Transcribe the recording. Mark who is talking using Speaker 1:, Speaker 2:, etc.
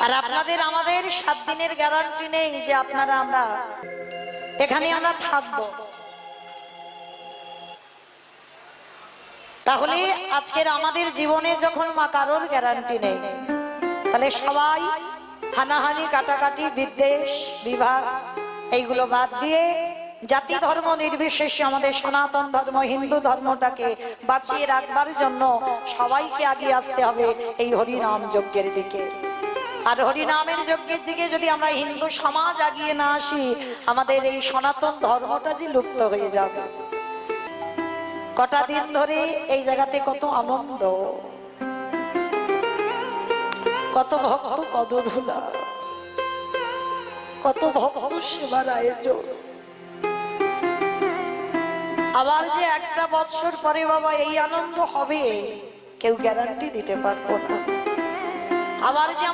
Speaker 1: আর আপনাদের আমাদের 7 দিনের গ্যারান্টি নেই যে আপনারা আমরা এখানে আমরা থাকবো। তাহলে আজকের আমাদের জীবনে যখন মা কারোর গ্যারান্টি নেই, তাহলে সবাই হানাহানি কাটাকাটি বিদ্বেষ বিভাগ এইগুলো বাদ দিয়ে জাতি ধর্ম নির্বিশেষে আমাদের সনাতন ধর্ম হিন্দু ধর্মটাকে বাঁচিয়ে রাখবার জন্য সবাইকে এগিয়ে আসতে হবে এই হরিনাম যজ্ঞের দিকে। আর হরিনামের যজ্ঞের দিকে যদি আমরা হিন্দু সমাজ এগিয়ে না আসি, আমাদের এই সনাতন ধর্মটা যে লুপ্ত হয়ে যাবে। কটা দিন ধরে এই জায়গাতে কত আনন্দ, কত ভক্ত পদধূলা, কত ভক্ত সেবার আয়োজন। আবার যে একটা বৎসর পরে বাবা এই আনন্দ হবে কেউ গ্যারান্টি দিতে পারবো না। আবার যে